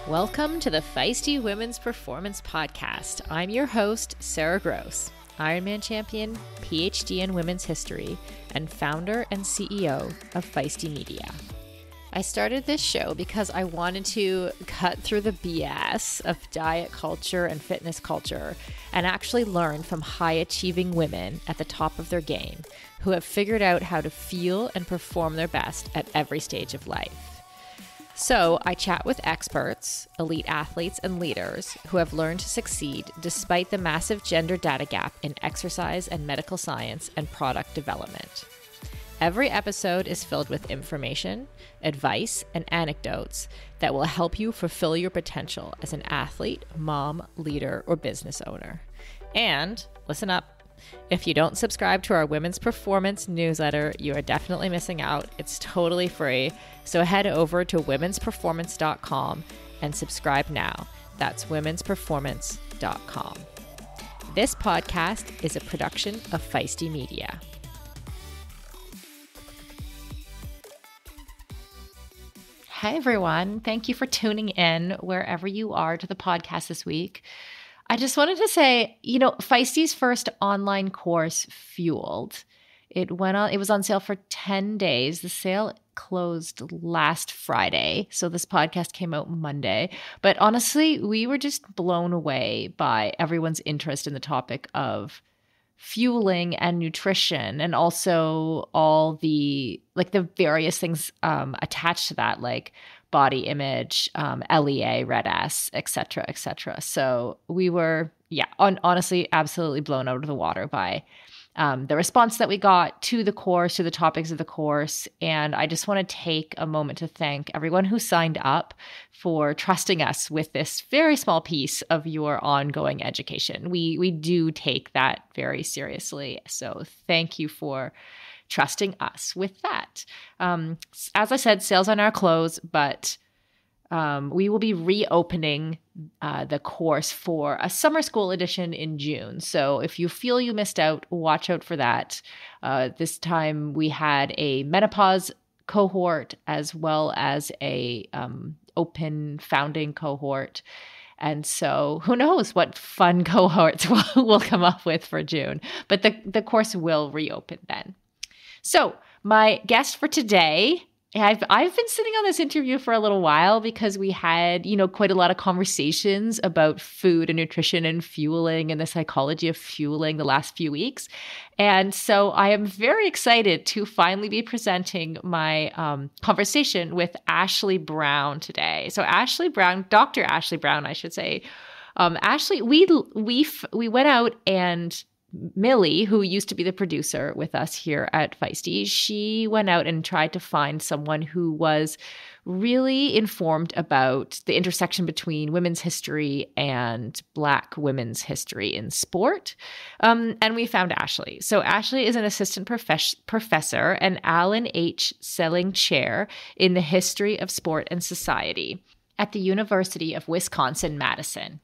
Welcome to the Feisty Women's Performance Podcast. I'm your host, Sarah Gross, Ironman champion, PhD in women's history, and founder and CEO of Feisty Media. I started this show because I wanted to cut through the BS of diet culture and fitness culture and actually learn from high-achieving women at the top of their game who have figured out how to feel and perform their best at every stage of life. So I chat with experts, elite athletes, and leaders who have learned to succeed despite the massive gender data gap in exercise and medical science and product development. Every episode is filled with information, advice, and anecdotes that will help you fulfill your potential as an athlete, mom, leader, or business owner. And listen up. If you don't subscribe to our Women's Performance newsletter, you are definitely missing out. It's totally free. So head over to womensperformance.com and subscribe now. That's womensperformance.com. This podcast is a production of Feisty Media. Hi, everyone. Thank you for tuning in wherever you are to the podcast this week. I just wanted to say, Feisty's first online course, Fueled, it was on sale for 10 days. The sale closed last Friday, so this podcast came out Monday. But honestly, we were just blown away by everyone's interest in the topic of fueling and nutrition, and also all the various things attached to that, like body image, LEA, Red S, et cetera, So we were, honestly, absolutely blown out of the water by the response that we got to the course, to the topics of the course. And I just want to take a moment to thank everyone who signed up for trusting us with this very small piece of your ongoing education. We do take that very seriously. So thank you for trusting us with that. As I said, sales are now closed, but we will be reopening the course for a summer school edition in June. So if you feel you missed out, watch out for that. This time we had a menopause cohort as well as a open founding cohort. And so who knows what fun cohorts we'll come up with for June. But the course will reopen then. So my guest for today, I've been sitting on this interview for a little while because we had, quite a lot of conversations about food and nutrition and fueling and the psychology of fueling the last few weeks. And so I am very excited to finally be presenting my conversation with Ashley Brown today. So Dr. Ashley Brown, I should say. Ashley, we went out, and Millie, who used to be the producer with us here at Feisty, she went out and tried to find someone who was really informed about the intersection between women's history and Black women's history in sport. And we found Ashley. So Ashley is an assistant professor and Allan H. Selig Chair in the history of sport and society at the University of Wisconsin-Madison.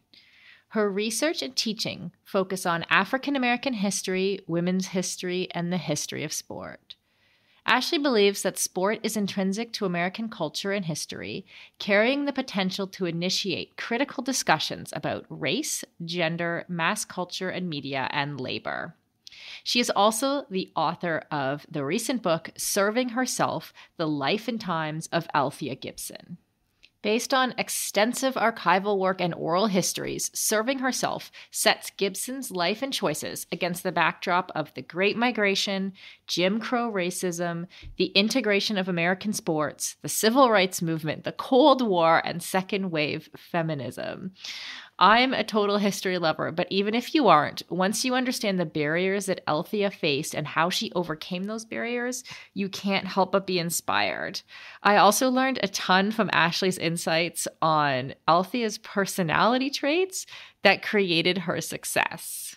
Her research and teaching focus on African American history, women's history, and the history of sport. Ashley believes that sport is intrinsic to American culture and history, carrying the potential to initiate critical discussions about race, gender, mass culture, and media, and labor. She is also the author of the recent book, Serving Herself: The Life and Times of Althea Gibson. Based on extensive archival work and oral histories, Serving Herself sets Gibson's life and choices against the backdrop of the Great Migration, Jim Crow racism, the integration of American sports, the Civil Rights Movement, the Cold War, and second wave feminism. I'm a total history lover, but even if you aren't, once you understand the barriers that Althea faced and how she overcame those barriers, you can't help but be inspired. I also learned a ton from Ashley's insights on Althea's personality traits that created her success.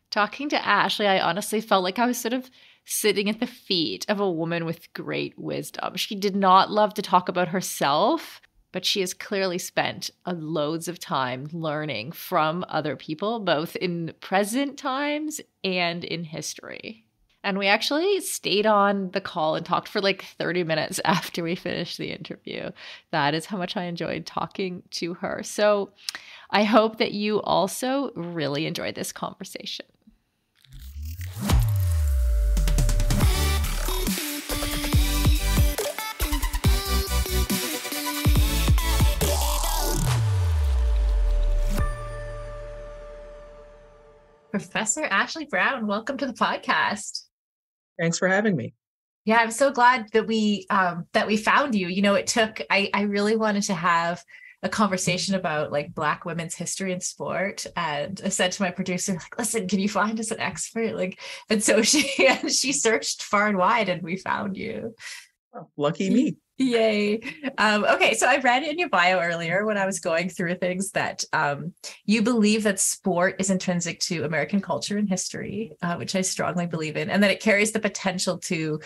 Talking to Ashley, I honestly felt like I was sort of sitting at the feet of a woman with great wisdom. She did not love to talk about herself, but she has clearly spent loads of time learning from other people, both in present times and in history. And we actually stayed on the call and talked for like 30 minutes after we finished the interview. That is how much I enjoyed talking to her. So I hope that you also really enjoyed this conversation. Professor Ashley Brown, welcome to the podcast. Thanks for having me. Yeah, I'm so glad that we found you. I really wanted to have a conversation about like Black women's history in sport. And I said to my producer, like, listen, can you find us an expert? And so she searched far and wide and we found you. Oh, lucky me. Yay. Okay, so I read in your bio earlier when I was going through things that you believe that sport is intrinsic to American culture and history, which I strongly believe in, and that it carries the potential to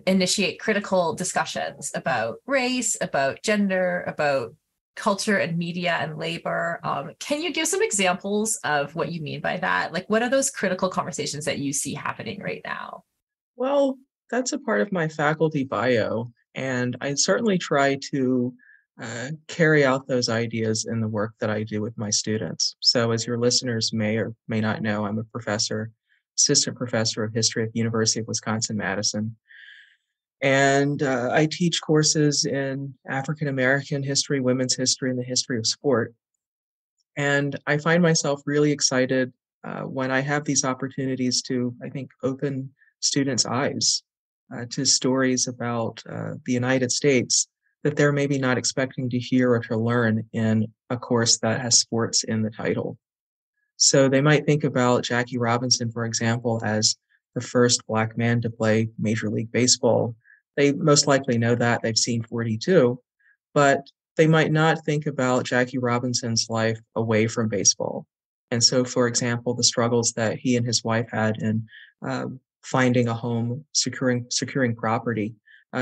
initiate critical discussions about race, about gender, about culture and media and labor. Can you give some examples of what you mean by that? Like, what are those critical conversations that you see happening right now? Well, that's a part of my faculty bio, and I certainly try to carry out those ideas in the work that I do with my students. So, as your listeners may or may not know, I'm a professor, assistant professor of history at the University of Wisconsin-Madison. And I teach courses in African American history, women's history, and the history of sport. And I find myself really excited when I have these opportunities to, I think, open students' eyes to stories about the United States that they're maybe not expecting to hear or to learn in a course that has sports in the title. So they might think about Jackie Robinson, for example, as the first Black man to play Major League Baseball. They most likely know that. They've seen 42, but they might not think about Jackie Robinson's life away from baseball. And so, for example, the struggles that he and his wife had in finding a home, securing property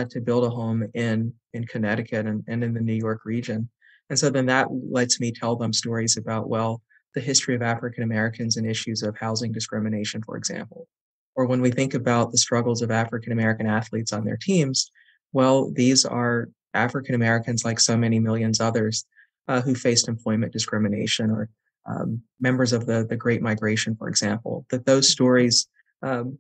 to build a home in Connecticut and in the New York region. And so then that lets me tell them stories about, well, the history of African Americans and issues of housing discrimination, for example. Or when we think about the struggles of African American athletes on their teams, well, these are African Americans, like so many millions others, who faced employment discrimination, or members of the Great Migration, for example, that those stories,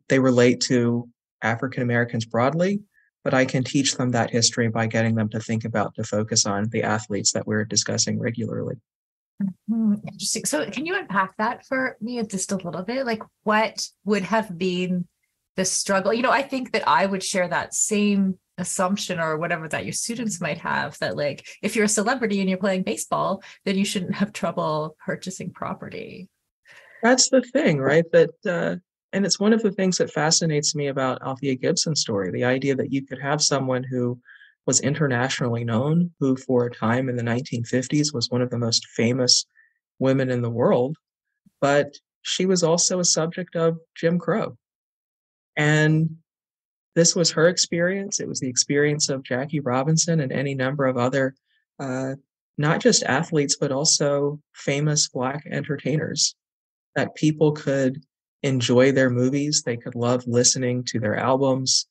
they relate to African Americans broadly, but I can teach them that history by getting them to focus on the athletes that we're discussing regularly. Interesting. So can you unpack that for me just a little bit? Like, what would have been the struggle? I think that I would share that same assumption or whatever that your students might have, that like, if you're a celebrity and you're playing baseball, then you shouldn't have trouble purchasing property. That's the thing, right? And it's one of the things that fascinates me about Althea Gibson's story, the idea that you could have someone who was internationally known, who for a time in the 1950s was one of the most famous women in the world, but she was also a subject of Jim Crow. And this was her experience. It was the experience of Jackie Robinson and any number of other, not just athletes, but also famous Black entertainers, that people could enjoy their movies. They could love listening to their albums.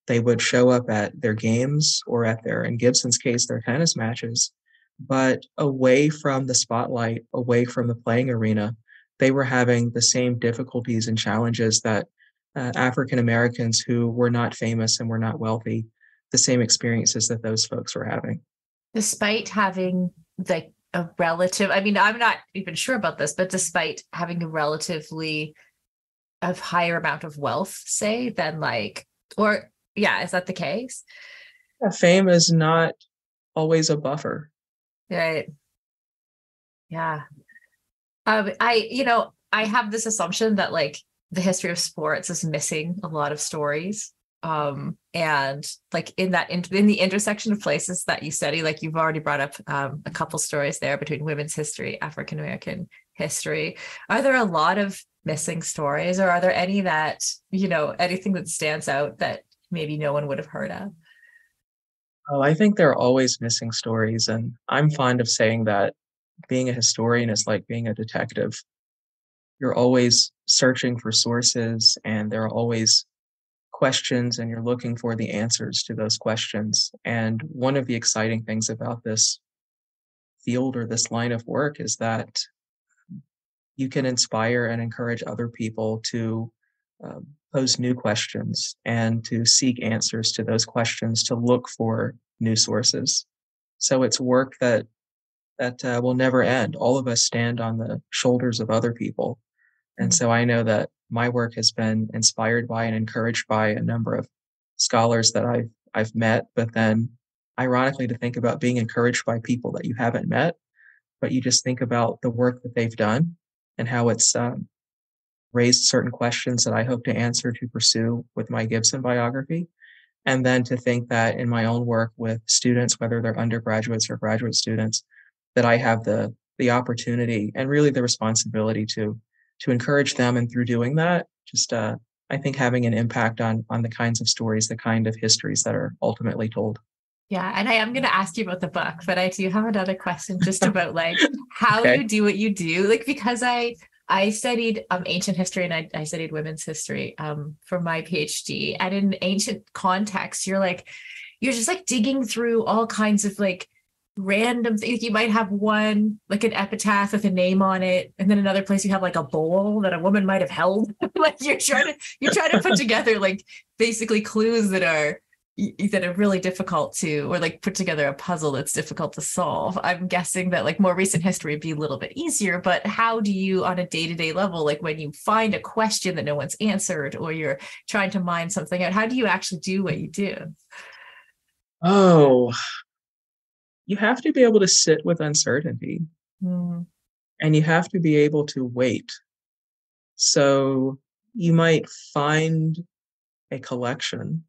They would show up at their games or at in Gibson's case, their tennis matches. But away from the spotlight, away from the playing arena, they were having the same difficulties and challenges that African Americans who were not famous and were not wealthy, the same experiences that those folks were having. Despite having like a relative, I mean, I'm not even sure about this, but despite having a relatively higher amount of wealth, say, than like, or yeah, is that the case? Yeah, fame is not always a buffer. Right. Yeah. I have this assumption that like the history of sports is missing a lot of stories. And like in the intersection of places that you study, like you've already brought up a couple stories there between women's history, African American history. Are there a lot of missing stories, or are there any that, anything that stands out that maybe no one would have heard of? Oh, I think there are always missing stories. And I'm fond of saying that being a historian is like being a detective. you're always searching for sources, and there are always questions, and you're looking for the answers to those questions. And one of the exciting things about this field or this line of work is that you can inspire and encourage other people to pose new questions and to seek answers to those questions, to look for new sources. So it's work that will never end. All of us stand on the shoulders of other people. And so I know that my work has been inspired by and encouraged by a number of scholars that I've met, but then ironically to think about being encouraged by people that you haven't met, but you just think about the work that they've done and how it's raised certain questions that I hope to answer to pursue with my Gibson biography. And then to think that in my own work with students, whether they're undergraduates or graduate students, that I have the opportunity and really the responsibility to encourage them, and through doing that, just I think having an impact on the kinds of stories, the kind of histories that are ultimately told. Yeah, and I am going to ask you about the book, but I do have another question just about like how Okay. you do what you do. Like because I studied ancient history, and I studied women's history for my PhD. And in ancient context, you're just like digging through all kinds of like random things. You might have one like an epitaph with a name on it, and then another place you have like a bowl that a woman might have held. Like you're trying to put together like basically clues that are really difficult to, or like put together a puzzle that's difficult to solve. I'm guessing that like more recent history would be a little bit easier, but how do you on a day-to-day level, like when you find a question that no one's answered or you're trying to mine something out, how do you actually do what you do? Oh, you have to be able to sit with uncertainty, and you have to be able to wait. So you might find a collection,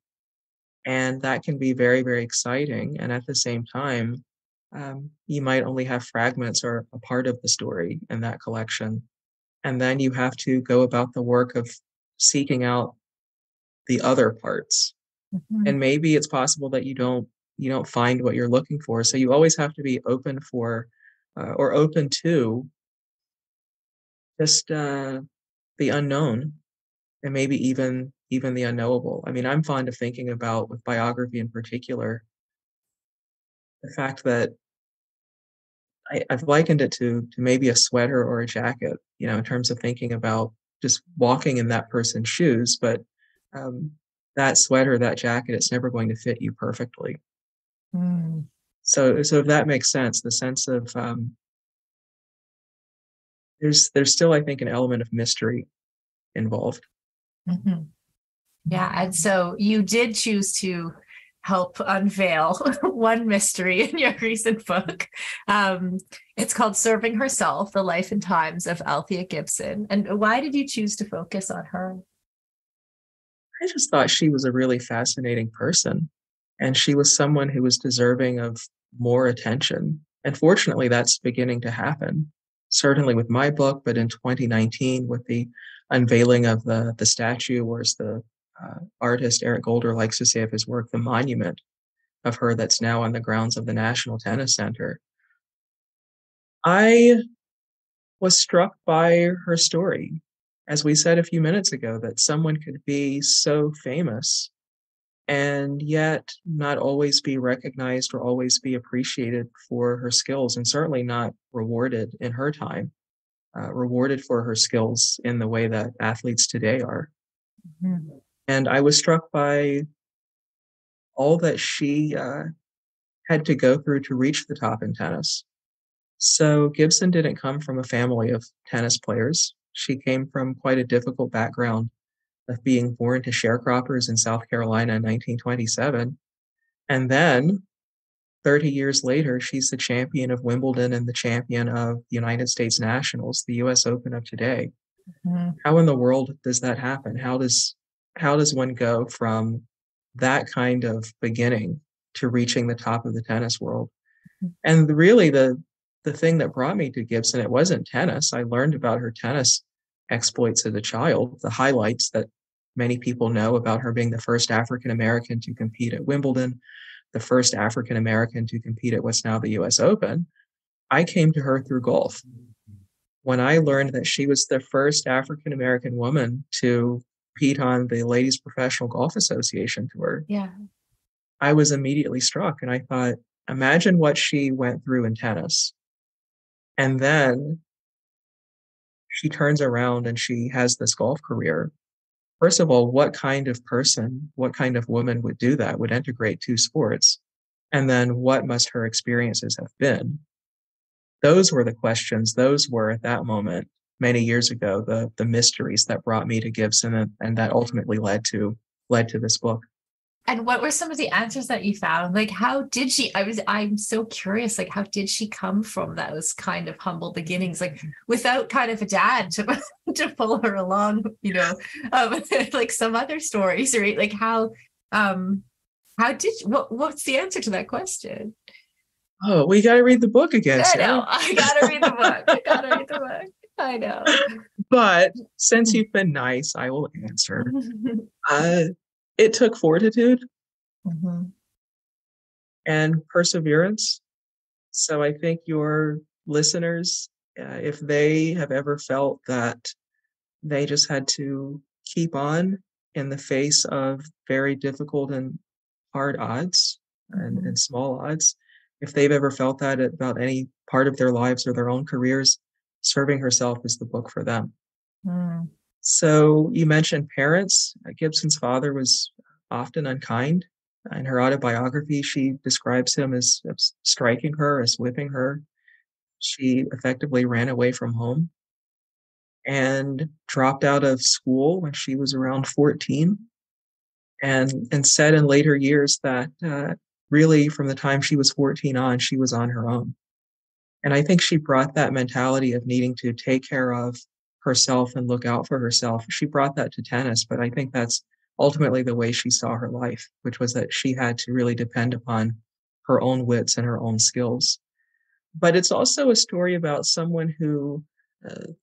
and that can be very, very exciting. And at the same time, you might only have fragments or a part of the story in that collection. And then you have to go about the work of seeking out the other parts. And maybe it's possible that you don't find what you're looking for. So you always have to be open for or open to just the unknown, and maybe even the unknowable. I mean, I'm fond of thinking about, with biography in particular, the fact that I've likened it to maybe a sweater or a jacket, in terms of thinking about just walking in that person's shoes. But um, that sweater, that jacket, it's never going to fit you perfectly. Mm. So if that makes sense, the sense of there's still, I think, an element of mystery involved. Mm-hmm. Yeah. And so you did choose to help unveil one mystery in your recent book. It's called Serving Herself, The Life and Times of Althea Gibson. And why did you choose to focus on her? I just thought she was a really fascinating person, and she was someone who was deserving of more attention. And fortunately, that's beginning to happen, certainly with my book, but in 2019, with the unveiling of the statue, or as the artist Eric Golder likes to say of his work, the monument of her that's now on the grounds of the National Tennis Center. I was struck by her story, as we said a few minutes ago, that someone could be so famous and yet not always be recognized or always be appreciated for her skills, and certainly not rewarded in her time, rewarded for her skills in the way that athletes today are. Mm-hmm. And I was struck by all that she had to go through to reach the top in tennis. So Gibson didn't come from a family of tennis players. She came from quite a difficult background of being born to sharecroppers in South Carolina in 1927. And then 30 years later, she's the champion of Wimbledon and the champion of the United States Nationals, the US Open of today. Mm-hmm. How in the world does that happen? How does one go from that kind of beginning to reaching the top of the tennis world? And really the thing that brought me to Gibson, it wasn't tennis. I learned about her tennis exploits as a child, the highlights that many people know about her being the first African American to compete at Wimbledon, the first African American to compete at what's now the US Open. I came to her through golf. when I learned that she was the first African American woman to compete on the Ladies Professional Golf Association tour, Yeah. I was immediately struck and I thought, imagine what she went through in tennis. And then she turns around and she has this golf career. First of all, what kind of person, what kind of woman would do that, would integrate two sports? And then what must her experiences have been? Those were the questions. Those were at that moment, many years ago, the mysteries that brought me to Gibson and that ultimately led to this book. And what were some of the answers that you found? Like, how did she? I'm so curious. Like, how did she come from those kind of humble beginnings, like without kind of a dad to to pull her along, like some other stories, right? Like, what's the answer to that question? Oh, we got to read the book again, I Sarah. know. I gotta read the book. I gotta read the book. I know. But since you've been nice, I will answer. It took fortitude and perseverance. So I think your listeners, if they have ever felt that they just had to keep on in the face of very difficult and hard odds and small odds, if they've ever felt that about any part of their lives or their own careers, Serving Herself is the book for them. Mm. So you mentioned parents. Gibson's father was often unkind. In her autobiography, she describes him as striking her, as whipping her. She effectively ran away from home and dropped out of school when she was around 14, and said in later years that really from the time she was 14 on, she was on her own. And I think she brought that mentality of needing to take care of herself and look out for herself. She brought that to tennis, but I think that's ultimately the way she saw her life, which was that she had to really depend upon her own wits and her own skills. But it's also a story about someone who,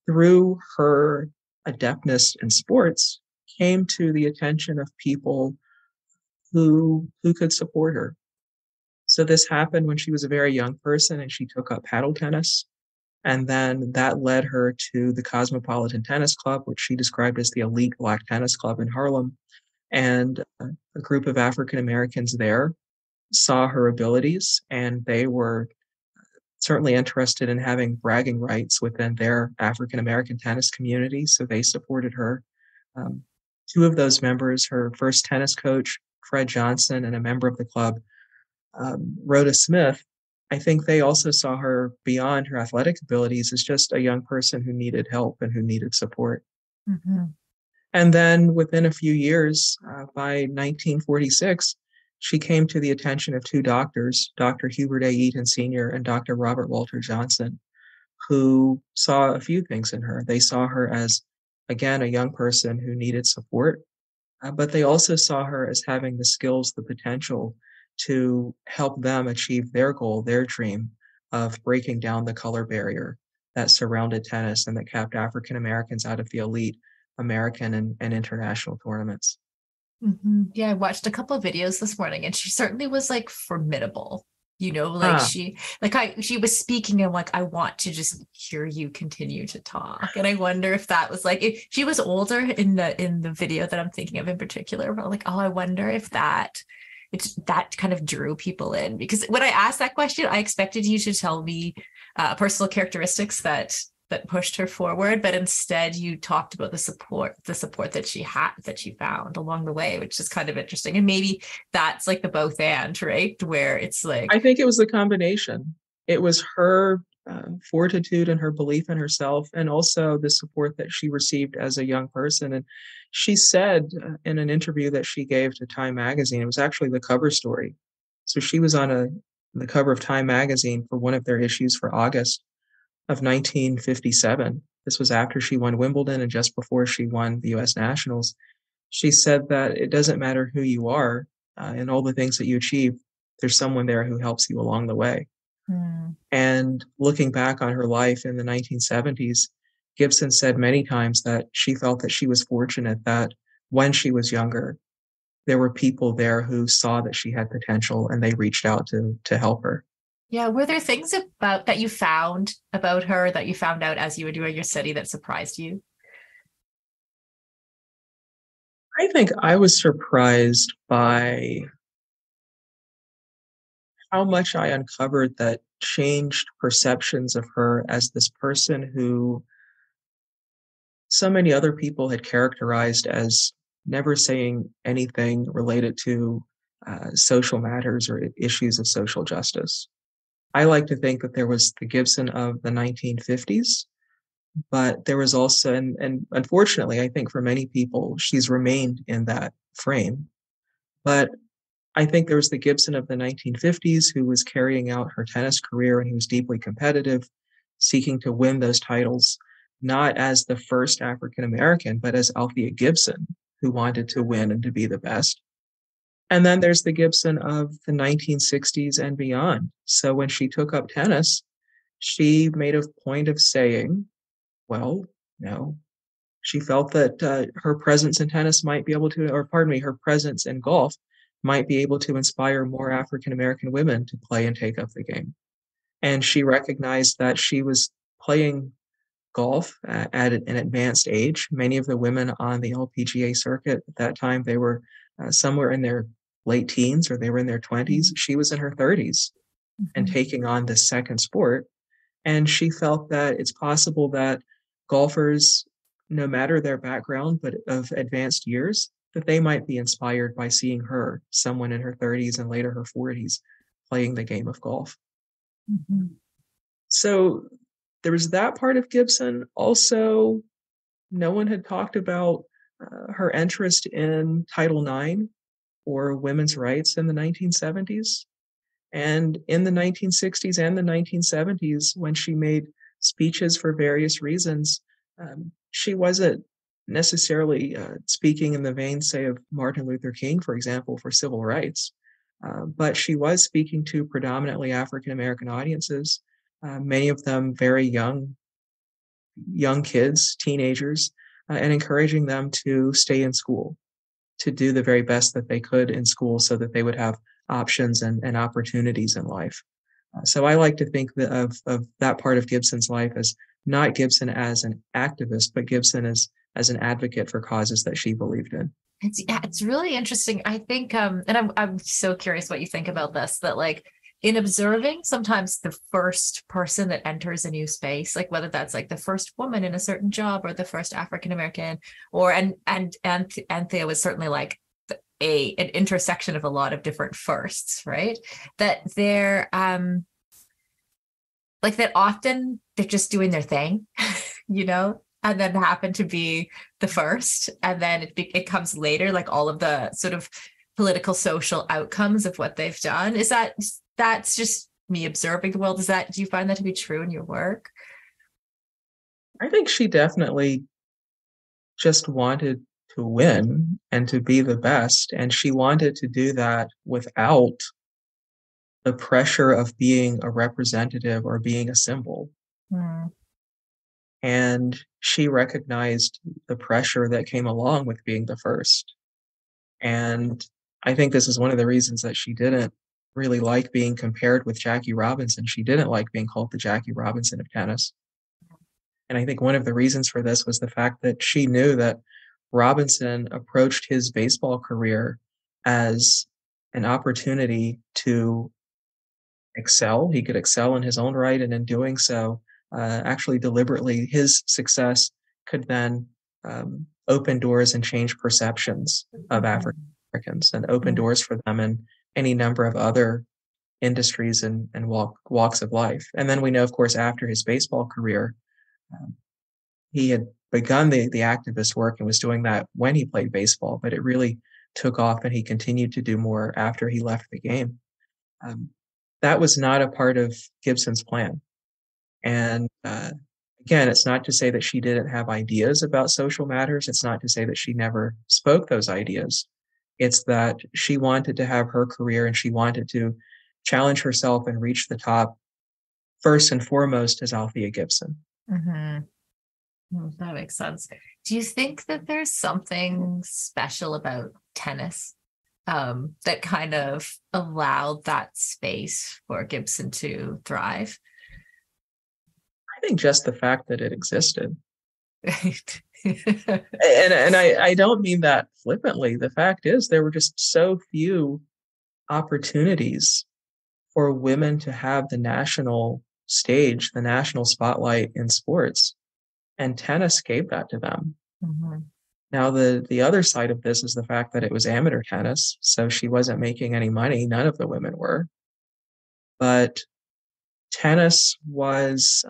through her adeptness in sports, came to the attention of people who could support her. So this happened when she was a very young person and she took up paddle tennis. And then that led her to the Cosmopolitan Tennis Club, which she described as the elite Black tennis club in Harlem. And a group of African Americans there saw her abilities, and they were certainly interested in having bragging rights within their African American tennis community. So they supported her. Two of those members, her first tennis coach, Fred Johnson, and a member of the club, Rhoda Smith, I think they also saw her beyond her athletic abilities as just a young person who needed help and who needed support. Mm-hmm. And then within a few years, by 1946, she came to the attention of two doctors, Dr. Hubert A. Eaton Sr. and Dr. Robert Walter Johnson, who saw a few things in her. They saw her as, again, a young person who needed support, but they also saw her as having the skills, the potential to help them achieve their goal, their dream of breaking down the color barrier that surrounded tennis and that kept African Americans out of the elite American and international tournaments. Mm-hmm. Yeah, I watched a couple of videos this morning and she certainly was like formidable. She was speaking and like, I want to just hear you continue to talk. And I wonder if that was like, if she was older in the video that I'm thinking of in particular, but like, oh, I wonder if that kind of drew people in, because when I asked that question, I expected you to tell me personal characteristics that pushed her forward, but instead you talked about the support that she found along the way, which is kind of interesting. And maybe that's like the both and, right? Where it's like, I think it was the combination. It was her fortitude and her belief in herself, and also the support that she received as a young person. And she said in an interview that she gave to Time magazine, it was actually the cover story. So she was on the cover of Time magazine for one of their issues for August of 1957. This was after she won Wimbledon and just before she won the U.S. Nationals. She said that it doesn't matter who you are and all the things that you achieve, there's someone there who helps you along the way. And looking back on her life in the 1970s, Gibson said many times that she felt that she was fortunate that when she was younger, there were people there who saw that she had potential and they reached out to help her. Yeah. Were there things about that you found about her that you found out as you were doing your study that surprised you? I think I was surprised by how much I uncovered that changed perceptions of her as this person who so many other people had characterized as never saying anything related to social matters or issues of social justice. I like to think that there was the Gibson of the 1950s, but there was also, and unfortunately, I think for many people, she's remained in that frame. But I think there was the Gibson of the 1950s who was carrying out her tennis career and he was deeply competitive, seeking to win those titles, not as the first African American, but as Althea Gibson, who wanted to win and to be the best. And then there's the Gibson of the 1960s and beyond. So when she took up tennis, she made a point of saying, well, no, she felt that her presence in tennis might be able to, or pardon me, her presence in golf might be able to inspire more African American women to play and take up the game. And she recognized that she was playing golf at an advanced age. Many of the women on the LPGA circuit at that time, they were somewhere in their late teens or they were in their 20s. She was in her 30s and Mhm. taking on this second sport. And she felt that it's possible that golfers, no matter their background, but of advanced years, that they might be inspired by seeing her, someone in her 30s and later her 40s, playing the game of golf. Mhm. So there was that part of Gibson. Also, no one had talked about her interest in Title IX or women's rights in the 1970s. And in the 1960s and the 1970s, when she made speeches for various reasons, she wasn't necessarily speaking in the vein, say, of Martin Luther King, for example, for civil rights. But she was speaking to predominantly African American audiences, many of them very young kids, teenagers, and encouraging them to stay in school, to do the very best that they could in school so that they would have options and opportunities in life. So I like to think of that part of Gibson's life as not Gibson as an activist, but Gibson as an advocate for causes that she believed in. It's really interesting. I think and I'm so curious what you think about this, that like in observing sometimes the first person that enters a new space, like whether that's like the first woman in a certain job or the first African American, or and Anthea was certainly like an intersection of a lot of different firsts, right? That they're like that often they're just doing their thing, you know, and then happen to be the first, and then it comes later, like all of the sort of political social outcomes of what they've done. Is that's just me observing the world? Is that, do you find that to be true in your work? I think she definitely just wanted to win and to be the best. And she wanted to do that without the pressure of being a representative or being a symbol. Hmm. And she recognized the pressure that came along with being the first. And I think this is one of the reasons that she didn't really like being compared with Jackie Robinson. She didn't like being called the Jackie Robinson of tennis. And I think one of the reasons for this was the fact that she knew that Robinson approached his baseball career as an opportunity to excel. He could excel in his own right, and in doing so, actually deliberately, his success could then open doors and change perceptions of African Americans and open Mhm. doors for them in any number of other industries and walks of life. And then we know, of course, after his baseball career, um, he had begun the activist work and was doing that when he played baseball, but it really took off and he continued to do more after he left the game. Um, that was not a part of Gibson's plan. And again, it's not to say that she didn't have ideas about social matters. It's not to say that she never spoke those ideas. It's that she wanted to have her career and she wanted to challenge herself and reach the top first and foremost as Althea Gibson. Mhm. That makes sense. Do you think that there's something special about tennis? that kind of allowed that space for Gibson to thrive? I think just the fact that it existed. Right. And I don't mean that flippantly. The fact is, there were just so few opportunities for women to have the national stage, the national spotlight in sports, and tennis gave that to them. Mm-hmm. Now, the other side of this is the fact that it was amateur tennis, so she wasn't making any money. None of the women were. But tennis was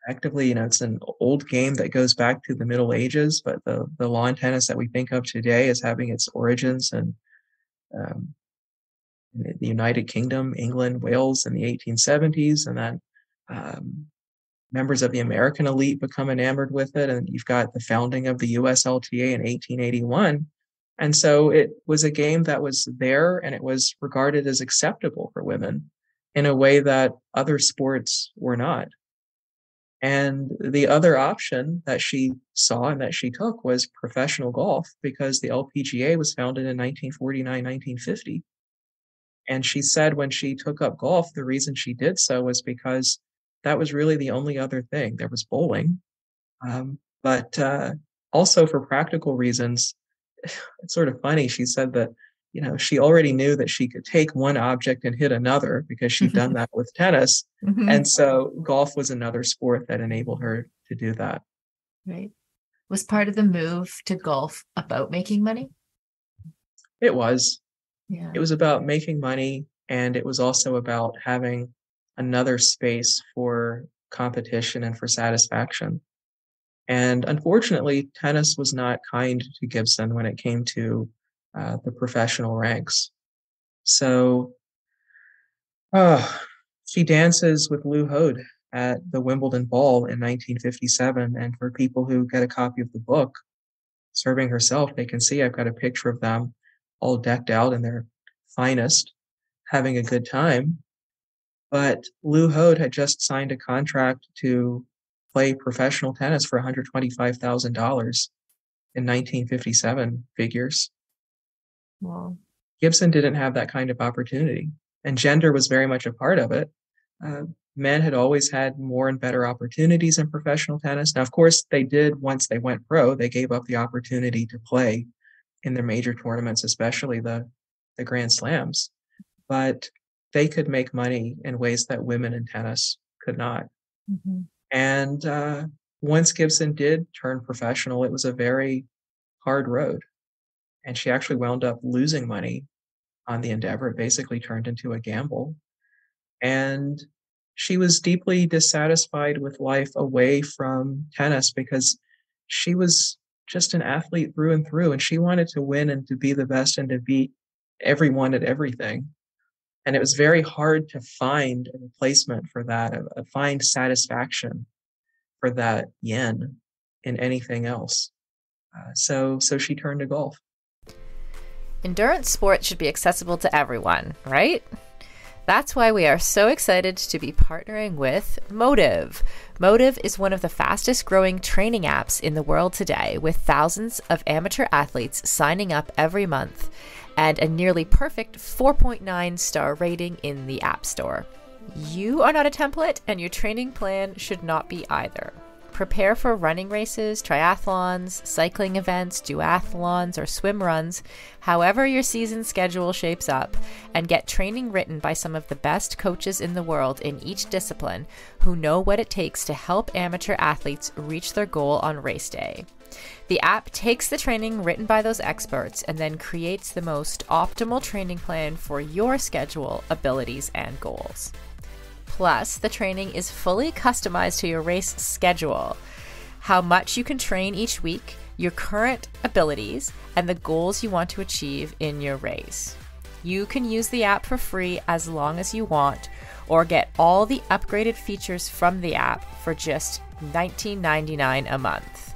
actively, it's an old game that goes back to the Middle Ages, but the lawn tennis that we think of today as having its origins um, in the United Kingdom, England, Wales in the 1870s, and then members of the American elite become enamored with it, and you've got the founding of the USLTA in 1881. And so it was a game that was there, and it was regarded as acceptable for women in a way that other sports were not. And the other option that she saw and that she took was professional golf, because the LPGA was founded in 1949, 1950. And she said when she took up golf, the reason she did so was because that was really the only other thing. There was bowling, but also for practical reasons. It's sort of funny. She said that, she already knew that she could take one object and hit another because she'd done that with tennis. Mm-hmm. And so golf was another sport that enabled her to do that. Right. Was part of the move to golf about making money? It was. Yeah. It was about making money, and it was also about having another space for competition and for satisfaction. And unfortunately, tennis was not kind to Gibson when it came to the professional ranks. So she dances with Lou Hode at the Wimbledon ball in 1957. And for people who get a copy of the book, Serving Herself, they can see I've got a picture of them all decked out in their finest, having a good time. But Lou Hode had just signed a contract to play professional tennis for $125,000 in 1957 figures. Wow. Gibson didn't have that kind of opportunity, and gender was very much a part of it. Men had always had more and better opportunities in professional tennis. Now, of course, they did once they went pro. They gave up the opportunity to play in their major tournaments, especially the Grand Slams. But they could make money in ways that women in tennis could not. Mm-hmm. And once Gibson did turn professional, it was a very hard road. And she actually wound up losing money on the endeavor. It basically turned into a gamble. And she was deeply dissatisfied with life away from tennis because she was just an athlete through and through, and she wanted to win and to be the best and to beat everyone at everything. And it was very hard to find a replacement for that, find satisfaction for that yen in anything else. So she turned to golf. Endurance sports should be accessible to everyone, right? That's why we are so excited to be partnering with Motive. Motive is one of the fastest growing training apps in the world today, with thousands of amateur athletes signing up every month and a nearly perfect 4.9 star rating in the App Store. You are not a template, and your training plan should not be either. Prepare for running races, triathlons, cycling events, duathlons, or swim runs, however your season schedule shapes up, and get training written by some of the best coaches in the world in each discipline who know what it takes to help amateur athletes reach their goal on race day. The app takes the training written by those experts and then creates the most optimal training plan for your schedule, abilities, and goals. Plus, the training is fully customized to your race schedule, how much you can train each week, your current abilities, and the goals you want to achieve in your race. You can use the app for free as long as you want, or get all the upgraded features from the app for just $19.99 a month.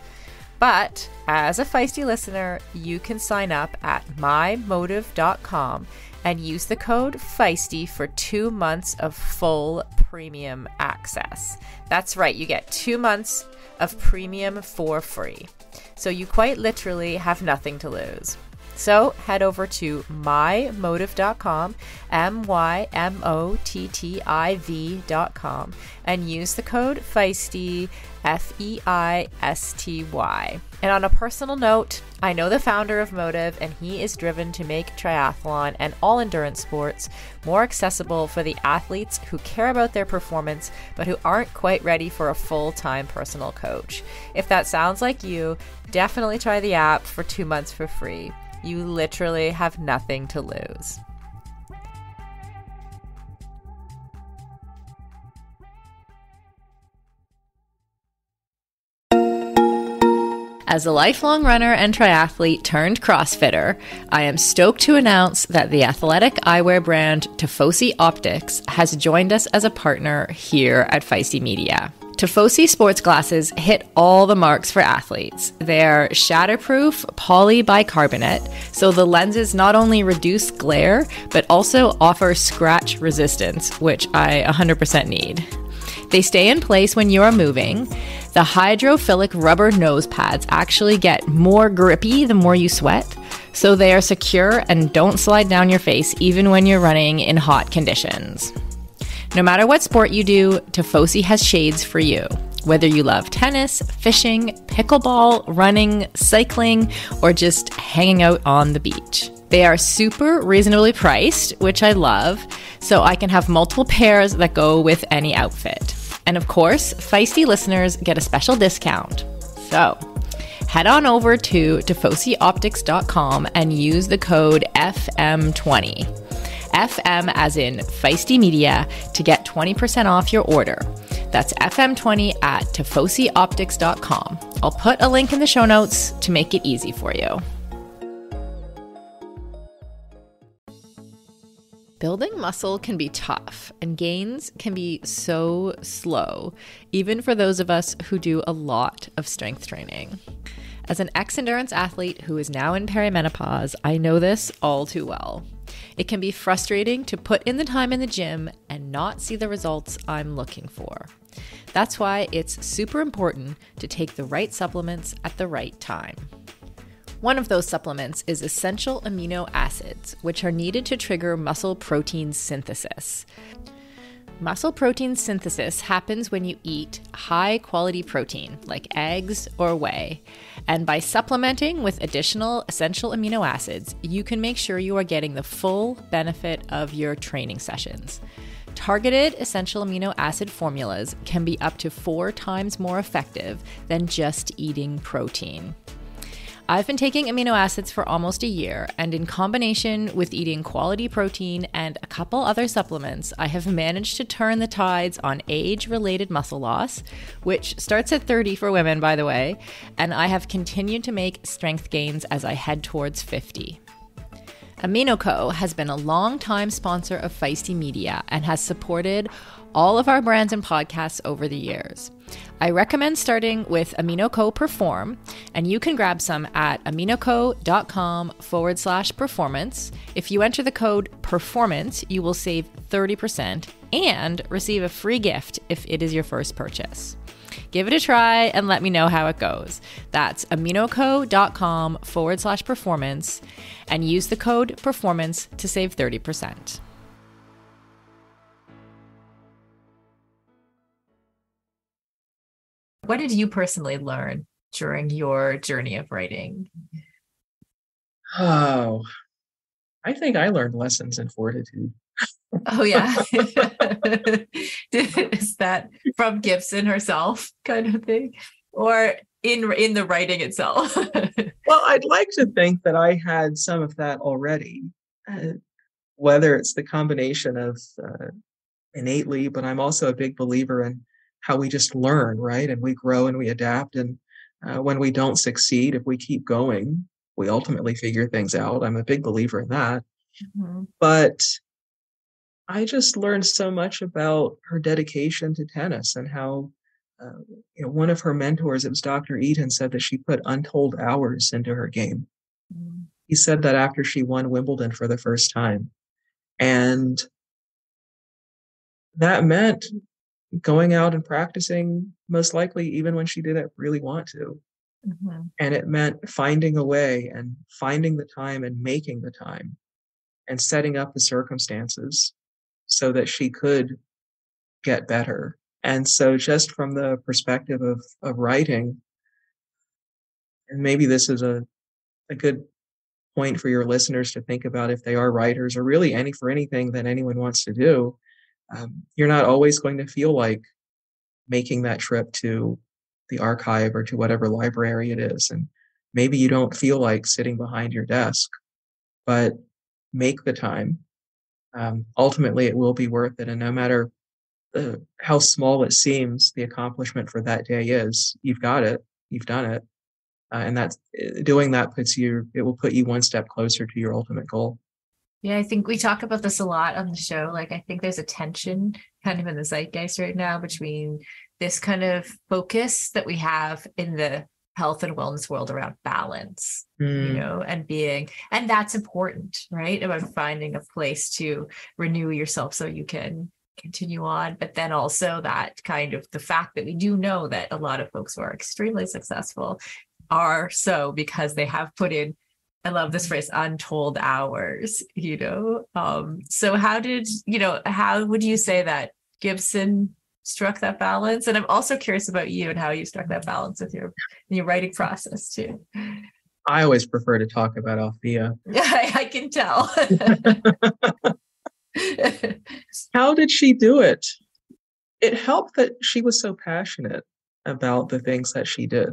But as a Feisty listener, you can sign up at mymotive.com and use the code FEISTY for 2 months of full premium access. That's right, you get 2 months of premium for free. So you quite literally have nothing to lose. So head over to mymotive.com, MYMOTTIV.com, and use the code FEISTY, FEISTY. And on a personal note, I know the founder of Motive, and he is driven to make triathlon and all endurance sports more accessible for the athletes who care about their performance, but who aren't quite ready for a full-time personal coach. If that sounds like you, definitely try the app for 2 months for free. You literally have nothing to lose. As a lifelong runner and triathlete turned CrossFitter, I am stoked to announce that the athletic eyewear brand Tifosi Optics has joined us as a partner here at Feisty Media. Tifosi sports glasses hit all the marks for athletes. They're shatterproof polybicarbonate, so the lenses not only reduce glare, but also offer scratch resistance, which I 100% need. They stay in place when you are moving. The hydrophilic rubber nose pads actually get more grippy the more you sweat, so they are secure and don't slide down your face even when you're running in hot conditions. No matter what sport you do, Tifosi has shades for you. Whether you love tennis, fishing, pickleball, running, cycling, or just hanging out on the beach. They are super reasonably priced, which I love, so I can have multiple pairs that go with any outfit. And of course, Feisty listeners get a special discount. So head on over to tifosioptics.com and use the code FM20. FM as in Feisty Media to get 20% off your order. That's FM20 at tifosioptics.com. I'll put a link in the show notes to make it easy for you. Building muscle can be tough, and gains can be so slow, even for those of us who do a lot of strength training. As an ex-endurance athlete who is now in perimenopause, I know this all too well. It can be frustrating to put in the time in the gym and not see the results I'm looking for. That's why it's super important to take the right supplements at the right time. One of those supplements is essential amino acids, which are needed to trigger muscle protein synthesis. Muscle protein synthesis happens when you eat high-quality protein, like eggs or whey. And by supplementing with additional essential amino acids, you can make sure you are getting the full benefit of your training sessions. Targeted essential amino acid formulas can be up to 4 times more effective than just eating protein. I've been taking amino acids for almost a year, and in combination with eating quality protein and a couple other supplements, I have managed to turn the tides on age-related muscle loss, which starts at 30 for women, by the way, and I have continued to make strength gains as I head towards 50. AminoCo has been a long-time sponsor of Feisty Media and has supported all of our brands and podcasts over the years. I recommend starting with AminoCo Perform, and you can grab some at aminoco.com/performance. If you enter the code PERFORMANCE, you will save 30% and receive a free gift if it is your first purchase. Give it a try and let me know how it goes. That's aminoco.com/performance and use the code PERFORMANCE to save 30%. What did you personally learn during your journey of writing? Oh, I think I learned lessons in fortitude. Oh, yeah. Is that from Gibson herself kind of thing? Or in the writing itself? Well, I'd like to think that I had some of that already, whether it's the combination of innately, but I'm also a big believer in how we just learn, right? And we grow and we adapt. And when we don't succeed, if we keep going, we ultimately figure things out. I'm a big believer in that. Mm-hmm. But I just learned so much about her dedication to tennis and how, one of her mentors, it was Dr. Eaton, said that she put untold hours into her game. Mm-hmm. He said that after she won Wimbledon for the first time. And that meant going out and practicing, most likely even when she didn't really want to. Mhm. And it meant finding a way and finding the time and making the time and setting up the circumstances so that she could get better. And so just from the perspective of writing, and maybe this is a good point for your listeners to think about if they are writers or really for anything that anyone wants to do, you're not always going to feel like making that trip to the archive or to whatever library it is. And maybe you don't feel like sitting behind your desk, but make the time. Ultimately, it will be worth it. And no matter how small it seems, the accomplishment for that day is, you've got it, you've done it. And that's doing that it will put you one step closer to your ultimate goal. Yeah, I think we talk about this a lot on the show. Like, I think there's a tension kind of in the zeitgeist right now between this kind of focus that we have in the health and wellness world around balance, and that's important, right? About finding a place to renew yourself so you can continue on. But then also that kind of the fact that we do know that a lot of folks who are extremely successful are so because they have put in, I love this phrase, untold hours, So how would you say that Gibson struck that balance? And I'm also curious about you and how you struck that balance with your writing process too. I always prefer to talk about Althea. I can tell. How did she do it? It helped that she was so passionate about the things that she did.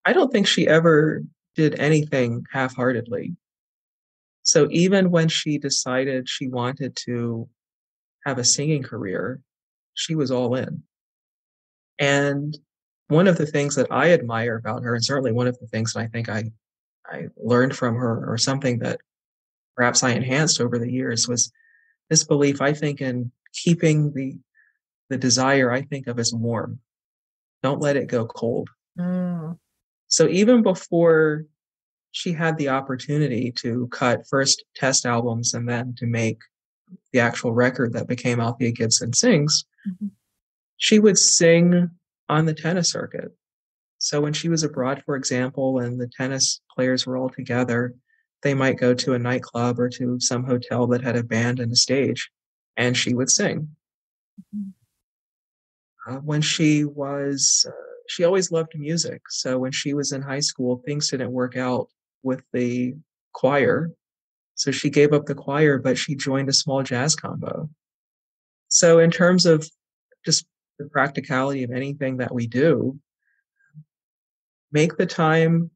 I don't think she ever did anything half-heartedly. So even when she decided she wanted to have a singing career, she was all in. And one of the things that I admire about her, and certainly one of the things that I think I learned from her, or something that perhaps I enhanced over the years, was this belief, I think, in keeping the desire I think of as warm. Don't let it go cold. So even before she had the opportunity to cut first test albums and then to make the actual record that became Althea Gibson Sings, she would sing on the tennis circuit. So when she was abroad, for example, and the tennis players were all together, they might go to a nightclub or to some hotel that had a band and a stage, and she would sing. When she always loved music. So when she was in high school, things didn't work out with the choir. So she gave up the choir, but she joined a small jazz combo. So in terms of just the practicality of anything that we do, make the time,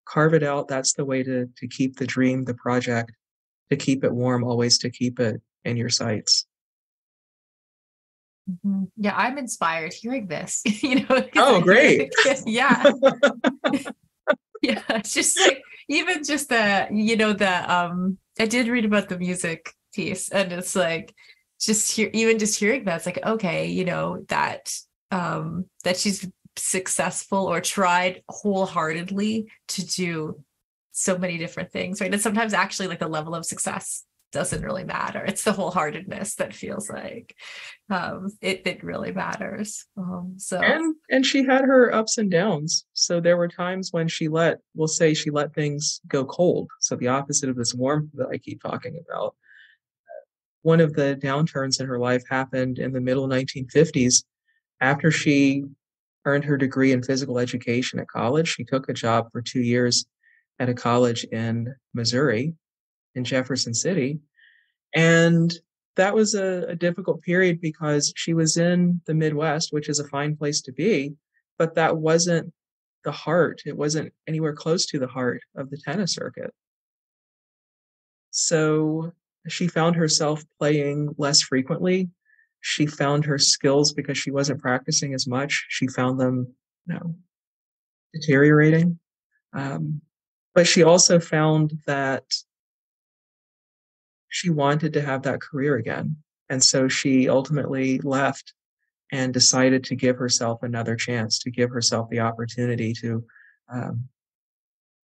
carve it out. That's the way to keep the dream, the project, to keep it warm, always to keep it in your sights. Yeah, I'm inspired hearing this. Oh, great. Yeah. Yeah, it's just like, even just I did read about the music piece, and it's like, just hearing that, it's like, okay, that she's successful or tried wholeheartedly to do so many different things, right? And sometimes actually, like, the level of success doesn't really matter. It's the wholeheartedness that feels like it really matters. And she had her ups and downs. So there were times when we'll say she let things go cold. So the opposite of this warmth that I keep talking about. One of the downturns in her life happened in the middle 1950s. After she earned her degree in physical education at college, she took a job for 2 years at a college in Missouri, in Jefferson City. And that was a difficult period because she was in the Midwest, which is a fine place to be, but that wasn't the heart. It wasn't anywhere close to the heart of the tennis circuit. So she found herself playing less frequently. She found her skills, because she wasn't practicing as much, she found them, deteriorating. But she also found that she wanted to have that career again. And so she ultimately left and decided to give herself another chance, to give herself the opportunity to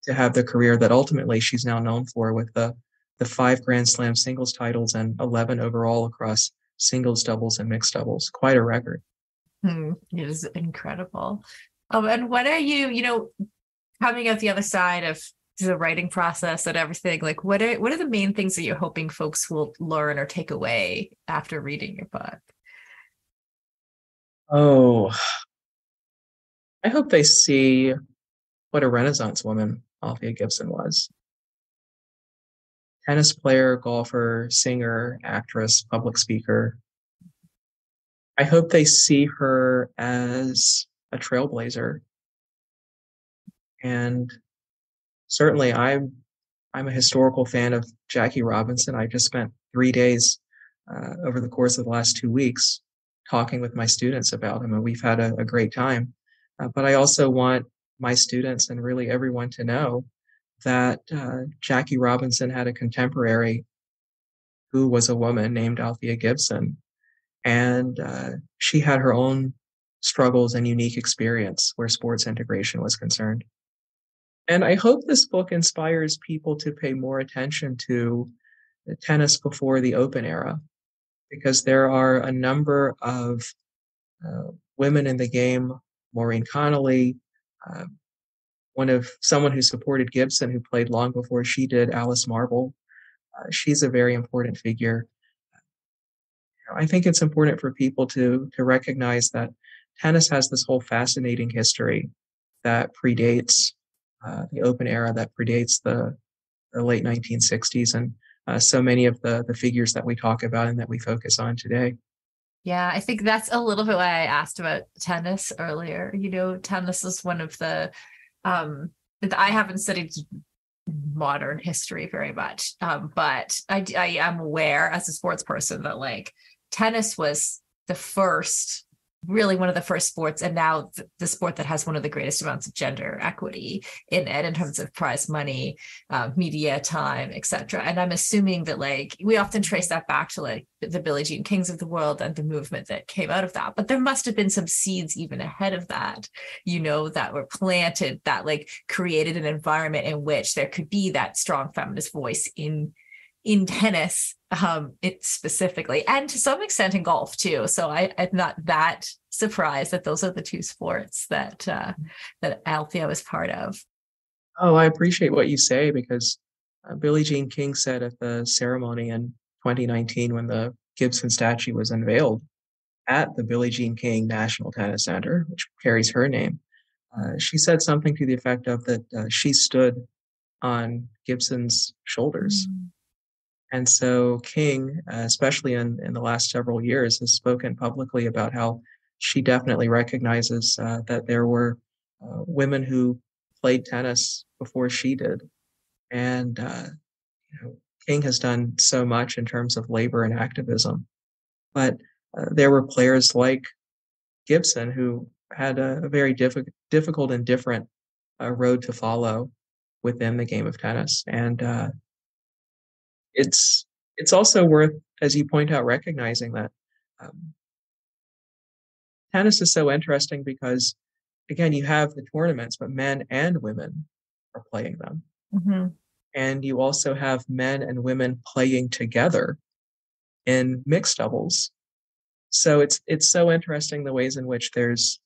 have the career that ultimately she's now known for, with the 5 Grand Slam singles titles and 11 overall across singles, doubles, and mixed doubles. Quite a record. It is incredible. And what are you, coming out the other side of the writing process and everything, like what are the main things that you're hoping folks will learn or take away after reading your book? Oh, I hope they see what a Renaissance woman Althea Gibson was. Tennis player, golfer, singer, actress, public speaker. I hope they see her as a trailblazer. And certainly I'm a historical fan of Jackie Robinson. I just spent 3 days over the course of the last 2 weeks talking with my students about him, and we've had a great time. But I also want my students and really everyone to know that Jackie Robinson had a contemporary who was a woman named Althea Gibson, and she had her own struggles and unique experience where sports integration was concerned. And I hope this book inspires people to pay more attention to the tennis before the Open era, because there are a number of women in the game, Maureen Connolly, uh, someone who supported Gibson, who played long before she did, Alice Marble. She's a very important figure. I think it's important for people to recognize that tennis has this whole fascinating history that predates the Open era, that predates the late 1960s, and so many of the figures that we talk about and that we focus on today. Yeah, I think that's a little bit why I asked about tennis earlier. Tennis is one of the I haven't studied modern history very much, but I am aware as a sports person that like tennis was really one of the first sports, and now the sport that has one of the greatest amounts of gender equity in it in terms of prize money, media time, etc. And I'm assuming that like we often trace that back to like the Billie Jean Kings of the world and the movement that came out of that. But there must have been some seeds even ahead of that, that were planted that like created an environment in which there could be that strong feminist voice in tennis, it specifically, and to some extent in golf too. So I'm not that surprised that those are the two sports that Althea was part of. Oh, I appreciate what you say, because Billie Jean King said at the ceremony in 2019 when the Gibson statue was unveiled at the Billie Jean King National Tennis Center, which carries her name, she said something to the effect of that she stood on Gibson's shoulders. Mm. And so King, especially in the last several years, has spoken publicly about how she definitely recognizes that there were women who played tennis before she did. And King has done so much in terms of labor and activism. But there were players like Gibson who had a very difficult and different road to follow within the game of tennis. And it's also worth, as you point out, recognizing that tennis is so interesting because, again, you have the tournaments, but men and women are playing them. Mm-hmm. And you also have men and women playing together in mixed doubles. So it's so interesting the ways in which there's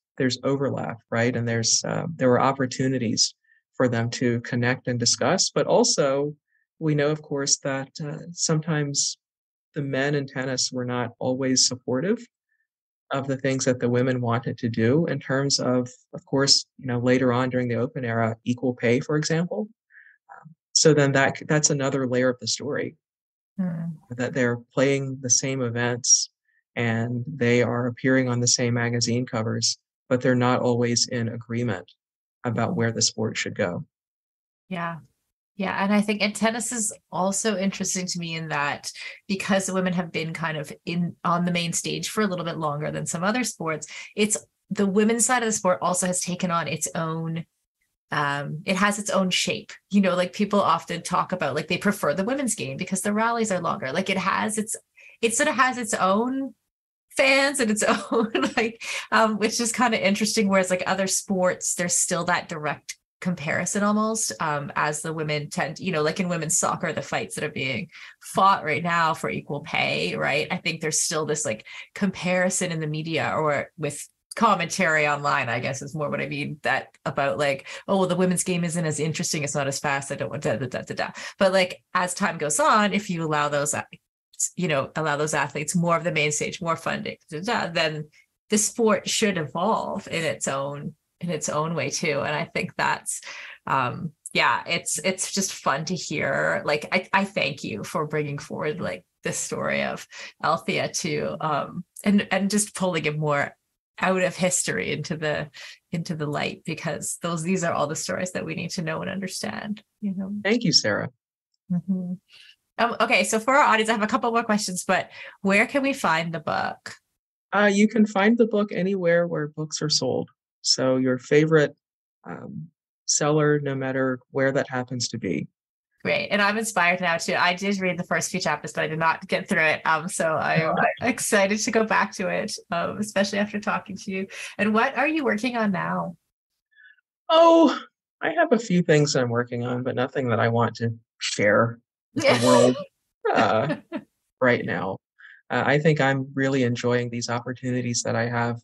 overlap, right? And there were opportunities for them to connect and discuss, but also we know, of course, that sometimes the men in tennis were not always supportive of the things that the women wanted to do in terms of course, later on during the Open era, equal pay, for example. So then that's another layer of the story, that they're playing the same events and they are appearing on the same magazine covers, but they're not always in agreement about where the sport should go. Yeah. Yeah. And I think tennis is also interesting to me in that because the women have been kind of on the main stage for a little bit longer than some other sports, it's the women's side of the sport also has taken on its own, it has its own shape. Like people often talk about like they prefer the women's game because the rallies are longer. Like it sort of has its own fans and its own which is kind of interesting. Whereas like other sports, there's still that direct comparison almost, as the women tend, like in women's soccer, the fights that are being fought right now for equal pay, right? I think there's still this like comparison in the media or with commentary online, I guess is more what I mean, that about like, oh, well, the women's game isn't as interesting, it's not as fast, I don't want da. But like as time goes on, if you allow those athletes more of the main stage, more funding, then the sport should evolve in its own way too. And I think that's it's just fun to hear. Like I thank you for bringing forward like this story of Althea too, and just pulling it more out of history into the light, because these are all the stories that we need to know and understand. Thank you, Sarah. Mm-hmm. Okay, so for our audience, I have a couple more questions, but where can we find the book? You can find the book anywhere where books are sold. So your favorite seller, no matter where that happens to be. Great. And I'm inspired now too. I did read the first few chapters, but I did not get through it. So I'm excited to go back to it, especially after talking to you. And what are you working on now? Oh, I have a few things I'm working on, but nothing that I want to share with the world right now. I think I'm really enjoying these opportunities that I have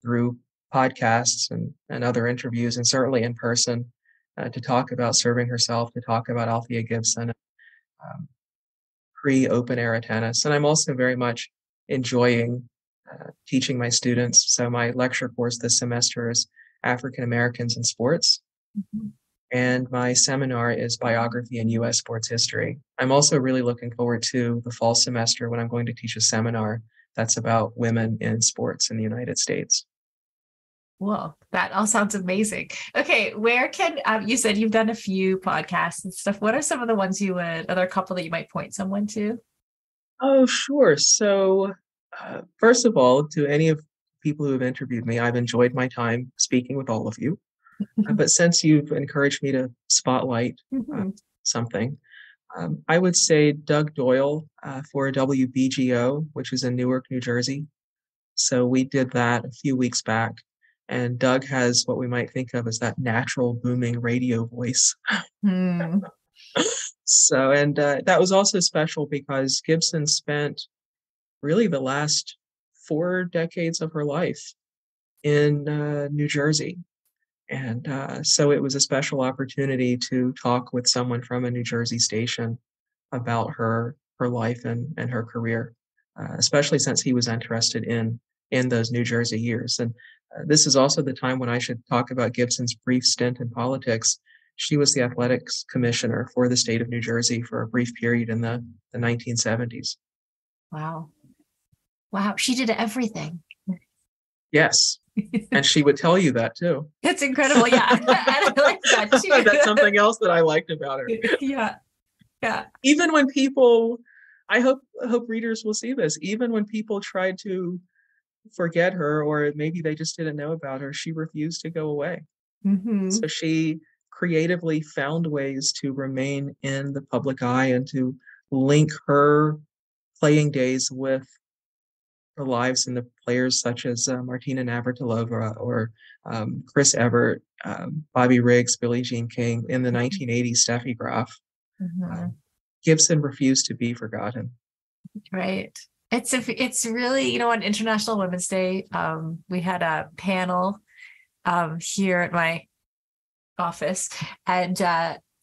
through podcasts and other interviews, and certainly in person, to talk about serving herself, to talk about Althea Gibson, pre-open era tennis. And I'm also very much enjoying teaching my students. So my lecture course this semester is African Americans in Sports. Mm-hmm. And my seminar is biography in U.S. sports history. I'm also really looking forward to the fall semester when I'm going to teach a seminar that's about women in sports in the United States. Well, that all sounds amazing. Okay, where can you said you've done a few podcasts and stuff. What are some of the ones are there a couple that you might point someone to? Oh, sure. So first of all, to any of the people who have interviewed me, I've enjoyed my time speaking with all of you. But since you've encouraged me to spotlight something, I would say Doug Doyle for WBGO, which is in Newark, New Jersey. So we did that a few weeks back. And Doug has what we might think of as that natural booming radio voice. So, and that was also special because Gibson spent really the last 4 decades of her life in New Jersey. And so it was a special opportunity to talk with someone from a New Jersey station about her life and her career, especially since he was interested in those New Jersey years. And this is also the time when I should talk about Gibson's brief stint in politics. She was the athletics commissioner for the state of New Jersey for a brief period in the 1970s. Wow. She did everything. Yes. And she would tell you that too. That's incredible. Yeah. And I like that too. That's something else that I liked about her. Yeah. Even when people, I hope readers will see this, even when people tried to forget her, or maybe they just didn't know about her, she refused to go away. Mm-hmm. So she creatively found ways to remain in the public eye and to link her playing days with the lives and the players such as Martina Navratilova or Chris Evert, Bobby Riggs, Billie Jean King, in the 1980s Steffi Graf. Mm-hmm. Gibson refused to be forgotten. Right. It's really, on International Women's Day, we had a panel here at my office, and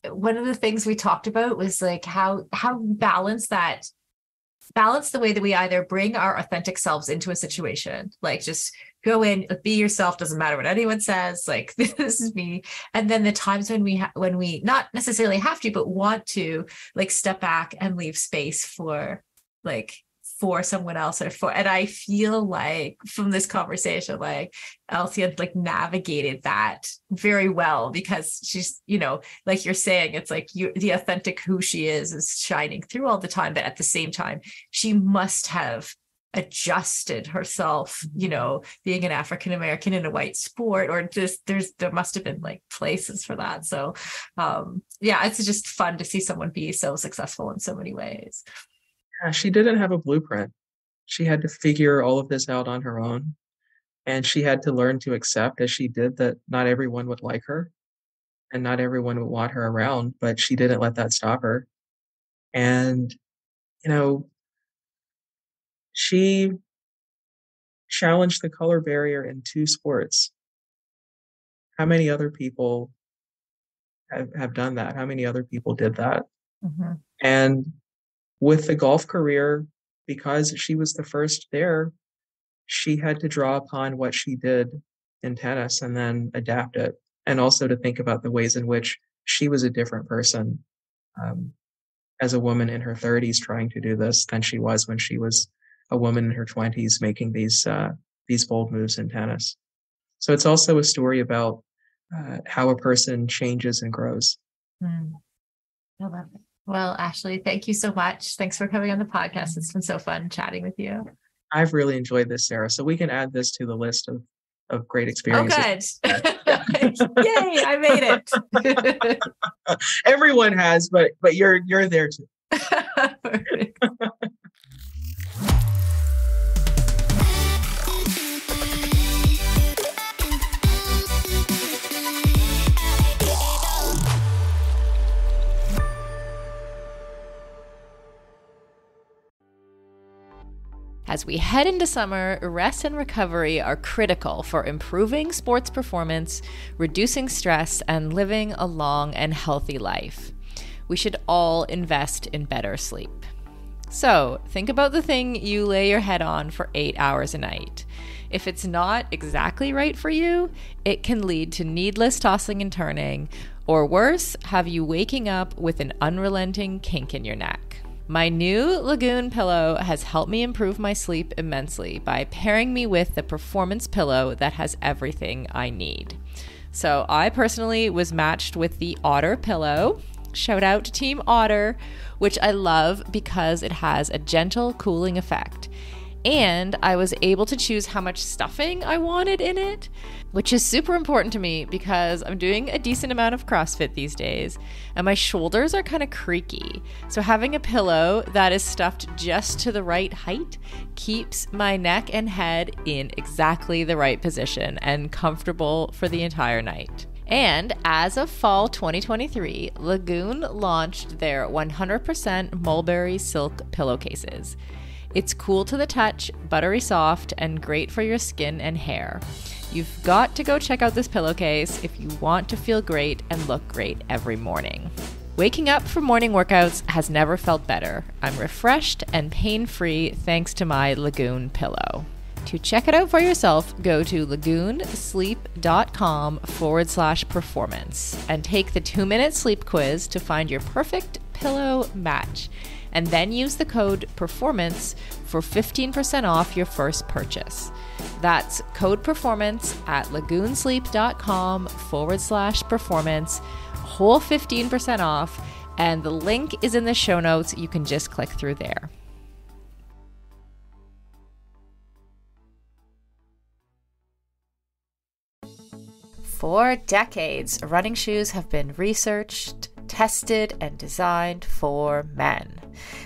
one of the things we talked about was like how balance the way that we either bring our authentic selves into a situation, like just go in, be yourself, doesn't matter what anyone says, like this is me, and then the times when we not necessarily have to but want to like step back and leave space for someone else and I feel like from this conversation, like Althea like navigated that very well, because she's, like you're saying, it's like the authentic who she is shining through all the time, but at the same time, she must have adjusted herself, being an African American in a white sport, or just there must have been like places for that. So it's just fun to see someone be so successful in so many ways. She didn't have a blueprint. She had to figure all of this out on her own. And she had to learn to accept, as she did, that not everyone would like her and not everyone would want her around, but she didn't let that stop her. And, she challenged the color barrier in 2 sports. How many other people have done that? How many other people did that? Mm-hmm. And with the golf career, because she was the first there, she had to draw upon what she did in tennis and then adapt it. And also to think about the ways in which she was a different person as a woman in her 30s trying to do this than she was when she was a woman in her 20s making these bold moves in tennis. So it's also a story about how a person changes and grows. I love it. Well, Ashley, thank you so much. Thanks for coming on the podcast. It's been so fun chatting with you. I've really enjoyed this, Sarah. So we can add this to the list of great experiences. Oh, good. Yay, I made it. Everyone has, but you're there too. As we head into summer, rest and recovery are critical for improving sports performance, reducing stress, and living a long and healthy life. We should all invest in better sleep. So, think about the thing you lay your head on for 8 hours a night. If it's not exactly right for you, it can lead to needless tossing and turning, or worse, have you waking up with an unrelenting kink in your neck. My new Lagoon pillow has helped me improve my sleep immensely by pairing me with the performance pillow that has everything I need. So I personally was matched with the Otter pillow. Shout out to Team Otter, which I love because it has a gentle cooling effect. And I was able to choose how much stuffing I wanted in it, which is super important to me because I'm doing a decent amount of CrossFit these days and my shoulders are kind of creaky. So having a pillow that is stuffed just to the right height keeps my neck and head in exactly the right position and comfortable for the entire night. And as of fall 2023, Lagoon launched their 100% mulberry silk pillowcases. It's cool to the touch, buttery soft, and great for your skin and hair. You've got to go check out this pillowcase if you want to feel great and look great every morning. Waking up for morning workouts has never felt better. I'm refreshed and pain-free thanks to my Lagoon pillow. To check it out for yourself, go to lagoonsleep.com/performance and take the 2-minute sleep quiz to find your perfect pillow match. And then use the code PERFORMANCE for 15% off your first purchase. That's code PERFORMANCE at lagoonsleep.com/performance, whole 15% off, and the link is in the show notes. You can just click through there. For decades, running shoes have been researched, tested, and designed for men.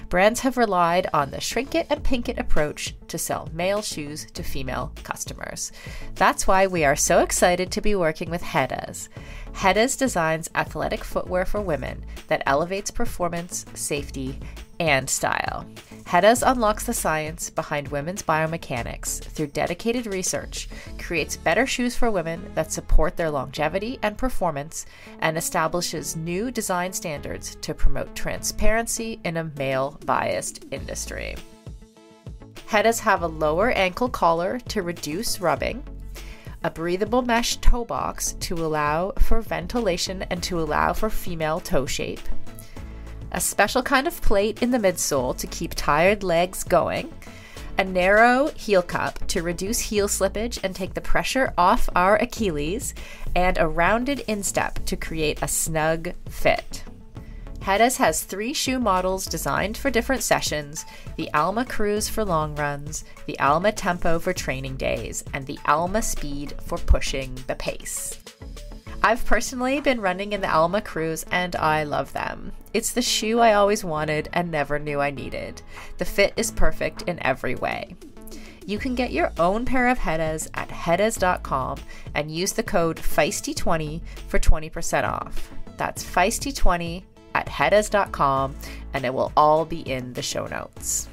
Brands have relied on the shrink it and pink it approach to sell male shoes to female customers. That's why we are so excited to be working with Hedas. Hedas designs athletic footwear for women that elevates performance, safety, and style. Hedas unlocks the science behind women's biomechanics through dedicated research, creates better shoes for women that support their longevity and performance, and establishes new design standards to promote transparency in a male-biased industry. Hedas have a lower ankle collar to reduce rubbing, a breathable mesh toe box to allow for ventilation and to allow for female toe shape, a special kind of plate in the midsole to keep tired legs going, a narrow heel cup to reduce heel slippage and take the pressure off our Achilles, and a rounded instep to create a snug fit. Hedas has 3 shoe models designed for different sessions: the Alma Cruise for long runs, the Alma Tempo for training days, and the Alma Speed for pushing the pace. I've personally been running in the Alma Cruise and I love them. It's the shoe I always wanted and never knew I needed. The fit is perfect in every way. You can get your own pair of Hedas at hedas.com and use the code FEISTY20 for 20% off. That's FEISTY20 at hedas.com, and it will all be in the show notes.